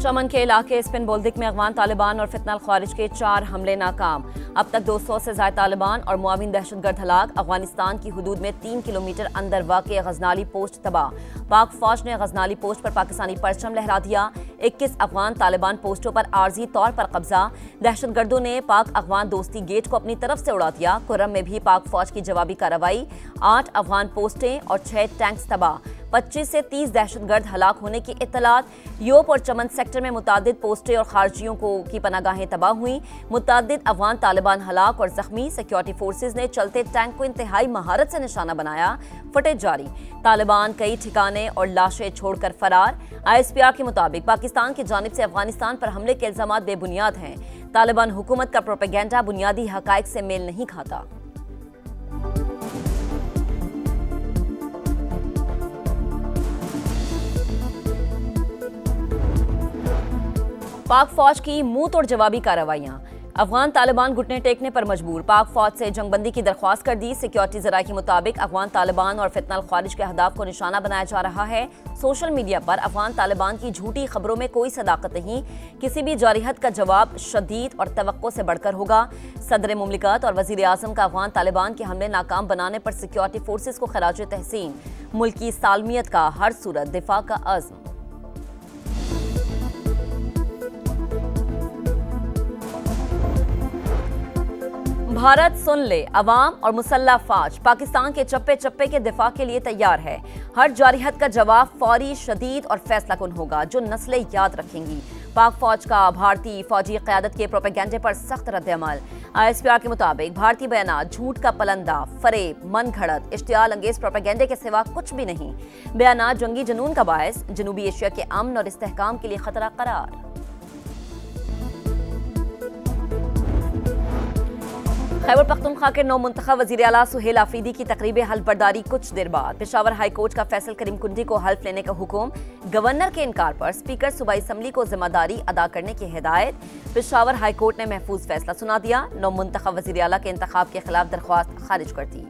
चमन के इलाके स्पिन बोल्दिक में अफगान तालिबान और फितना ख्वारिज के 4 हमले नाकाम। अब तक 200 से ज्यादा तालिबान और मुआविन दहशतगर्द हलाक। अफगानिस्तान की हुदूद में 3 किलोमीटर अंदर वाक़े गजनाली पोस्ट तबाह। पाक फौज ने गजनाली पोस्ट पर पाकिस्तानी परचम लहरा दिया। 21 अफगान तालिबान पोस्टों पर आर्जी तौर पर कब्जा। दहशतगर्दों ने पाक अफगान दोस्ती गेट को अपनी तरफ से उड़ा दिया। कुर्रम में भी पाक फौज की जवाबी कार्रवाई। 8 अफगान पोस्टें और 6 टैंक्स तबाह। 25 से 30 दहशतगर्द हलाक होने की इत्तलात। योप और चमन सेक्टर में मुतादिद पोस्टें और खारजियों की पनागाहें तबाह हुई। मुतादिद अफगान तालिबान हलाक और जख्मी। सिक्योरिटी फोर्सेज ने चलते टैंक को इंतहाई महारत से निशाना बनाया। फुटेज जारी। तालिबान कई ठिकाने और लाशें छोड़कर फरार। ISPR के मुताबिक पाकिस्तान की जानिब से अफगानिस्तान पर हमले के इल्जामात बेबुनियाद हैं। तालिबान हुकूमत का प्रोपेगेंडा बुनियादी हकायक से मेल नहीं खाता। पाक फौज की मुंह तोड़ जवाबी कार्रवाइयां। अफगान तालिबान घुटने टेकने पर मजबूर। पाक फौज से जंगबंदी की दरख्वास्त कर दी। सिक्योरिटी जराये के मुताबिक अफगान तालिबान और फितना ख्वारिज के अहदाफ को निशाना बनाया जा रहा है। सोशल मीडिया पर अफगान तालिबान की झूठी खबरों में कोई सदाकत नहीं। किसी भी जारिहत का जवाब शदीद और तवक्को से बढ़कर होगा। सदर मुमलिकत और वजीर आजम का अफगान तालिबान के हमले नाकाम बनाने पर सिक्योरिटी फोर्सेज को खराज तहसीन। मुल्क की सालमियत का हर सूरत दिफा का अज़्म। भारत सुन ले, अवाम और मुसल्ला फाज पाकिस्तान के चप्पे चप्पे के दिफा के लिए तैयार है। हर जारिहत का जवाब फौरी, शदीद और फैसला कुन होगा जो नस्लें याद रखेंगी। पाक फौज का भारतीय फौजी क़यादत के प्रोपेगेंडे पर सख्त रद्द-ए-अमल। ISPR के मुताबिक भारतीय बयानात झूठ का पलंदा, फरेब, मन घड़त, इश्तियाल अंगेज प्रोपेगेंडे के सिवा कुछ भी नहीं। बयानात जंगी जुनून का बायस, जनूबी एशिया के अमन और इस्तेहकाम के लिए खतरा करार। खैबर पख्तूनख्वा के नौ मुंतखब वज़ीर आला सुहेल आफरीदी की तकरीब हल्फ बर्दारी कुछ देर बाद। पेशावर हाई कोर्ट का फैसल करीम कुंडी को हल्फ लेने का हुक्म। गवर्नर के इनकार पर स्पीकर सूबाई असम्बली को जिम्मेदारी अदा करने की हिदायत। पेशावर हाई कोर्ट ने महफूज फैसला सुना दिया। नौ मुंतखब वज़ीर आला के इंतखाब के खिलाफ दरख्वास्त खारिज कर दी।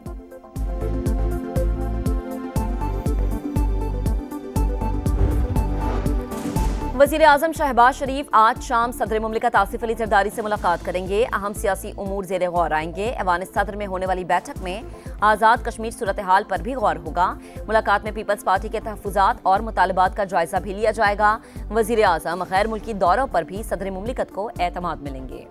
वज़ीर आज़म शहबाज शरीफ आज शाम सदर मुमलिकत आसिफ अली जरदारी से मुलाकात करेंगे। अहम सियासी उमूर ज़ेर गौर आएंगे। ऐवान सदर में होने वाली बैठक में आज़ाद कश्मीर सूरत हाल पर भी गौर होगा। मुलाकात में पीपल्स पार्टी के तहफ़्फ़ुज़ात और मुतालबात का जायजा भी लिया जाएगा। वज़ीर आज़म गैर मुल्की दौरों पर भी सदर मुमलिकत को एतमाद मिलेंगे।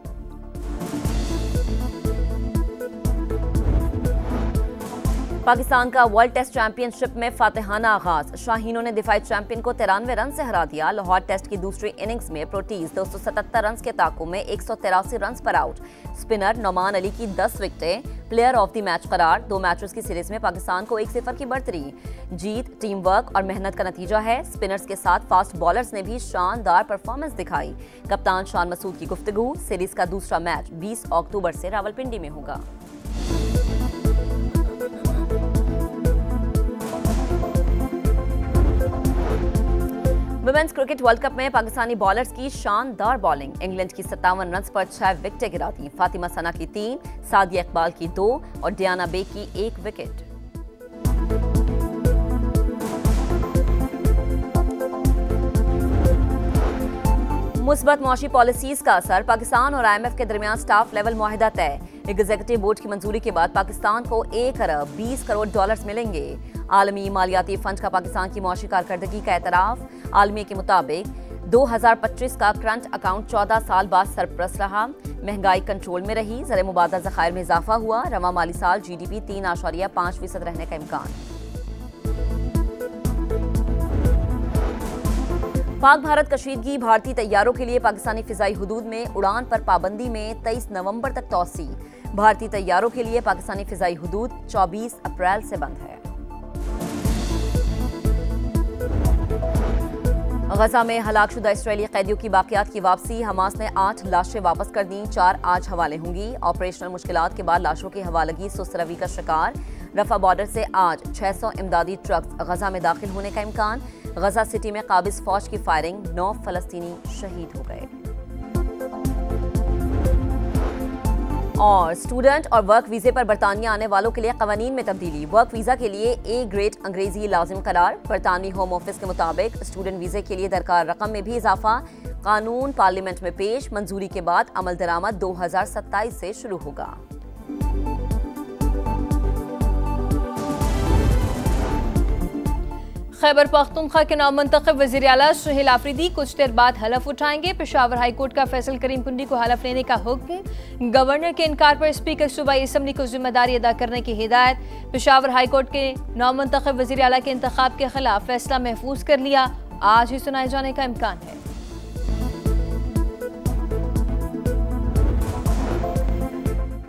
पाकिस्तान का वर्ल्ड टेस्ट चैंपियनशिप में फातिहाना आगाज। शाहीनों ने दिफाई चैंपियन को 93 रन से हरा दिया। लाहौर टेस्ट की दूसरी इनिंग्स में प्रोटीज 277 रन के ताकू में 183 रन पर आउट। स्पिनर नोमान अली की 10 विकेटें। प्लेयर ऑफ द मैच करार। 2 मैचेस की सीरीज में पाकिस्तान को 1-0 की बढ़तरी। जीत टीम वर्क और मेहनत का नतीजा है। स्पिनर्स के साथ फास्ट बॉलर्स ने भी शानदार परफॉर्मेंस दिखाई। कप्तान शान मसूद की गुफ्तगू। सीरीज का दूसरा मैच 20 अक्टूबर से रावलपिंडी में होगा। वुमेन्स क्रिकेट वर्ल्ड कप में पाकिस्तानी बॉलर्स की शानदार बॉलिंग। इंग्लैंड की 57 रन पर 6 विकेटें गिरा दी। फातिमा सना की 3, सादिया इकबाल की 2 और डियाना बेग की 1 विकेट। मुस्बत मौशी पॉलिसीज का असर। पाकिस्तान और IMF के दरमियान स्टाफ लेवल मुआहिदा तय। एग्जीक्यूटिव बोर्ड की मंजूरी के बाद पाकिस्तान को 1 अरब 20 करोड़ डॉलर्स मिलेंगे। आलमी मालियाती फंड का पाकिस्तान की मौशी कारकर्दगी का एतराफ। आलमी के मुताबिक 2025 का करंट अकाउंट 14 साल बाद सरप्लस रहा। महंगाई कंट्रोल में रही। ज़र मुबादला ज़खायर में इजाफा हुआ। रवा माली साल GDP 3.5% रहने का इम्कान। पाक भारत कशीदगी। भारतीय तैयारों के लिए पाकिस्तानी फिजाई हुदूद में उड़ान पर पाबंदी में 23 नवंबर तक तौसी। भारतीय तैयारों के लिए पाकिस्तानी फिजाई हुदूद 24 अप्रैल से बंद है। गजा में हलाकशुदा इसराइली कैदियों की बाकियात की वापसी। हमास ने 8 लाशें वापस कर दी। 4 आज हवाले होंगी। ऑपरेशनल मुश्किलात के बाद लाशों की हवालगी सुस्त रवि का शिकार। रफा बॉर्डर से आज 600 इमदादी ट्रक्स गजा में दाखिल होने का इम्कान। गजा सिटी में काबिज फौज की फायरिंग। 9 फलस्तीनी शहीद हो गए। और स्टूडेंट और वर्क वीजे पर बरतानिया आने वालों के लिए कवानीन में तब्दीली। वर्क वीजा के लिए A ग्रेड अंग्रेजी लाजिम करार। बरतानवी होम ऑफिस के मुताबिक स्टूडेंट वीजे के लिए दरकार रकम में भी इजाफा। कानून पार्लियामेंट में पेश, मंजूरी के बाद अमल दरामद 2027 से शुरू होगा। खैबर पख्तूनख्वा के नामुंतखब वज़ीर आला सुहेल आफरीदी कुछ देर बाद हलफ उठाएंगे। पेशावर हाईकोर्ट का फैसल करीम कुंडी को हलफ लेने का हुक्म। गवर्नर के इनकार पर स्पीकर सूबाई असम्बली को जिम्मेदारी अदा करने की हिदायत। पेशावर हाईकोर्ट के नामुंतखब वज़ीर आला के इंतखाब के खिलाफ फैसला महफूज कर लिया, आज ही सुनाए जाने का इम्कान है।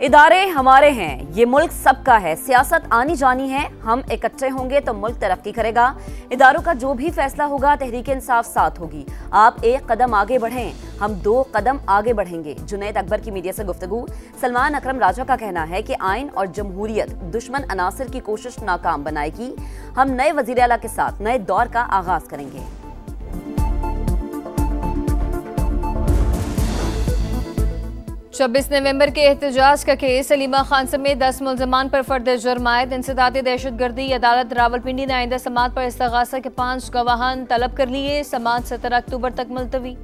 इदारे हमारे हैं, ये मुल्क सबका है, सियासत आनी जानी है, हम इकट्ठे होंगे तो मुल्क तरक्की करेगा। इदारों का जो भी फैसला होगा तहरीक इंसाफ साथ होगी। आप एक कदम आगे बढ़ें, हम 2 कदम आगे बढ़ेंगे। जुनैद अकबर की मीडिया से गुफ्तगू। सलमान अकरम राजा का कहना है कि आइन और जमहूरियत दुश्मन अनासिर की कोशिश नाकाम बनाएगी। हम नए वजीर आला के साथ नए दौर का आगाज करेंगे। 26 नवंबर के एहतजाज का केस, सलीमा खान समेत 10 मुल्ज़मान पर फर्द जुर्म आयद। इंसदाद दहशतगर्दी अदालत रावलपिंडी ने आइंदा समात पर इस्तगासा के 5 गवाहान तलब कर लिए। समात 17 अक्टूबर तक मुलतवी।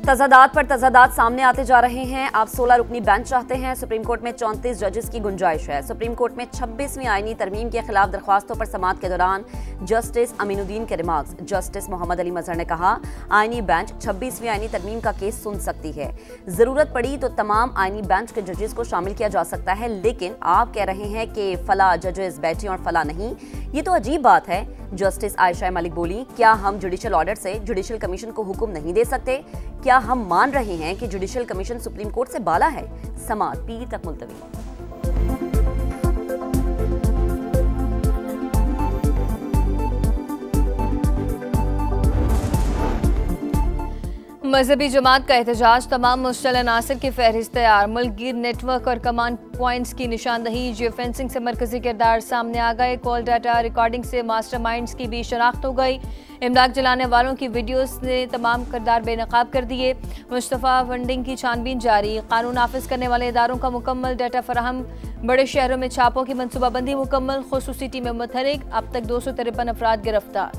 तजादात पर तजादात सामने आते जा रहे हैं। आप 16 रुकनी बेंच चाहते हैं। सुप्रीम कोर्ट में 34 जजेस की गुंजाइश है। सुप्रीम कोर्ट में 26वीं आईनी तरमीम के खिलाफ दरख्वास्तों पर समात के दौरान जस्टिस अमीनुद्दीन के रिमार्क्स। जस्टिस मोहम्मद अली मजहर ने कहा, आईनी बेंच 26वीं आईनी तरमीम का केस सुन सकती है। जरूरत पड़ी तो तमाम आईनी बेंच के जजेस को शामिल किया जा सकता है, लेकिन आप कह रहे हैं कि फला जजेस बैठे और फला नहीं, ये तो अजीब बात है। जस्टिस आयशा मलिक बोली, क्या हम जुडिशल ऑर्डर से जुडिशल कमीशन को हुक्म नहीं दे सकते? क्या हम मान रहे हैं कि जुडिशल कमीशन सुप्रीम कोर्ट से बाला है? समात पीर तक मुलतवी। मजहबी जमात का एहतजाज, तमाम मुश्तल अनासिर की फहरिस्त तैयार। मुल्कगीर नेटवर्क और कमांड पॉइंट्स की निशानदही, जियो फेंसिंग से मरकजी किरदार सामने आ गए। कॉल डाटा रिकॉर्डिंग से मास्टरमाइंड्स की भी शनाख्त हो गई। इमदाद जलाने वालों की वीडियोस ने तमाम किरदार बेनकाब कर दिए। मुस्तफ़ा फंडिंग की छानबीन जारी। कानून नाफिज करने वाले इदारों का मुकम्मल डाटा फराहम। बड़े शहरों में छापों की मनसूबाबंदी मुकम्मल। खुसूसी टीमें मुतहरिक। अब तक 253 अफराद गिरफ्तार।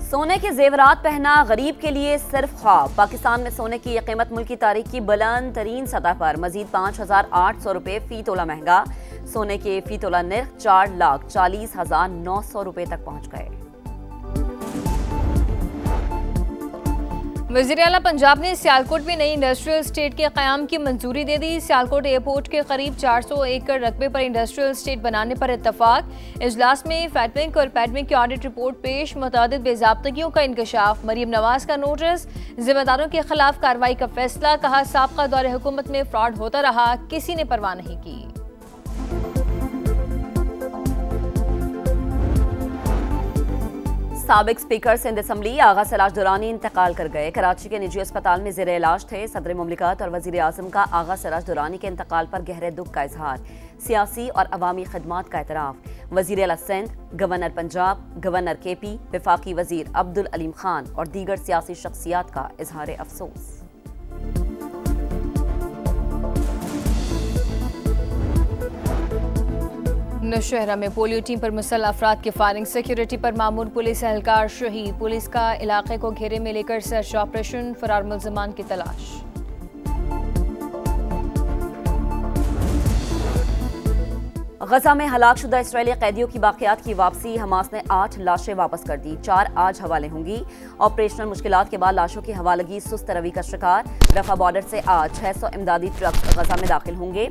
सोने के जेवरात पहना गरीब के लिए सिर्फ ख्वाब। पाकिस्तान में सोने की यह कीमत मुल्क की तारीख की बुलंद तरीन सतह पर मजीद 5,800 रुपये फी तोला महंगा। सोने के फी तोला निर्ख 4,40,900 रुपये तक पहुंच गए। वज़ीर आला पंजाब ने सियालकोट में नई इंडस्ट्रियल स्टेट के क़याम की मंजूरी दे दी। सियालकोट एयरपोर्ट के करीब 400 एकड़ रकबे पर इंडस्ट्रियल स्टेट बनाने पर इत्तफाक। इजलास में फैटविंग और पैडविंग की ऑडिट रिपोर्ट पेश। मुतअद्दिद बेज़ाब्तगियों का इंकशाफ। मरीम नवाज का नोटिस। जिम्मेदारों के खिलाफ कार्रवाई का फैसला। कहा, साबका दौरे हुकूमत में फ्रॉड होता रहा, किसी ने परवाह नहीं की। साबिक स्पीकर सिंध असम्बली आगा सिराज दुरानी इंतकाल कर गए। कराची के निजी अस्पताल में ज़ेरे इलाज थे। सदर मुमलिकत और वज़ीर आज़म का आगा सिराज दुरानी के इंतकाल पर गहरे दुख का इजहार। सियासी और अवामी खदमात का एतराफ़। वज़ीर आला Sindh, governor Punjab, governor KP, वफाकी वज़ीर अब्दुल अलीम खान और दीगर सियासी शख्सियात का इजहार अफसोस। नौशहरा में पोलियो टीम पर मुसल्लह अफराद की फायरिंग। सिक्योरिटी पर मामूर पुलिस एहलकार शहीद। पुलिस का इलाके को घेरे में लेकर सर्च ऑपरेशन। फरार मुल्ज़मान की तलाश। गजा में हलाकशुदा इसराइली कैदियों की बाक़ियात की वापसी। हमास ने 8 लाशें वापस कर दी, 4 आज हवाले होंगी। ऑपरेशनल मुश्किलात के बाद लाशों की हवालगी सुस्त रवि का शिकार। रफा बॉर्डर से आज 600 इमदादी ट्रक गजा में दाखिल होंगे।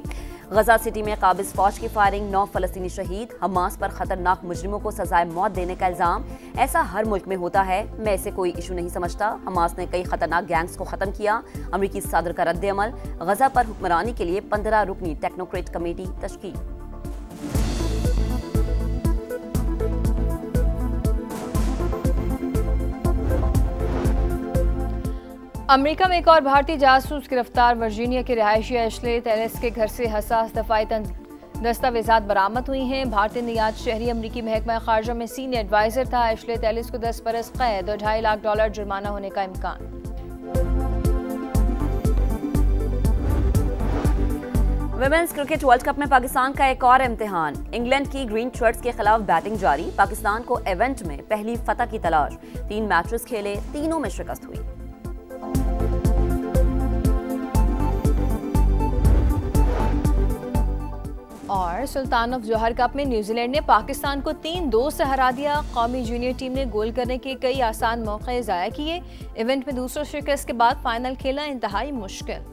गजा सिटी में काबिज फौज की फायरिंग, 9 फलस्तीनी शहीद। हमास पर खतरनाक मुजरिमों को सजाए मौत देने का इल्जाम। ऐसा हर मुल्क में होता है, मैं इसे कोई इशू नहीं समझता। हमास ने कई खतरनाक गैंग्स को खत्म किया। अमरीकी सदर का रद्द अमल। गजा पर हुक्मरानी के लिए 15 रुकनी टेक्नोक्रेट कमेटी तश्कील। अमेरिका में एक और भारतीय जासूस गिरफ्तार। वर्जीनिया के रिहायशी एशले टेलिस के घर से हसास दफाई दस्तावेजात बरामद हुई हैं। भारतीय नियात शहरी अमरीकी महकमा खारजा में सीनियर एडवाइजर था। एशले टेलिस को 10 बरस कैद और $2.5 लाख जुर्माना होने का इम्कान। वुमेन्स क्रिकेट वर्ल्ड कप में पाकिस्तान का एक और इम्तिहान। इंग्लैंड की ग्रीन शर्ट्स के खिलाफ बैटिंग जारी। पाकिस्तान को इवेंट में पहली फतह की तलाश। 3 मैचेस खेले, तीनों में शिकस्त हुई। और सुल्तान ऑफ जोहर कप में न्यूजीलैंड ने पाकिस्तान को 3-2 से हरा दिया। कौमी जूनियर टीम ने गोल करने के कई आसान मौके ज़ाया किए। इवेंट में दूसरा शिकस्त के बाद फाइनल खेलना इंतहाई मुश्किल।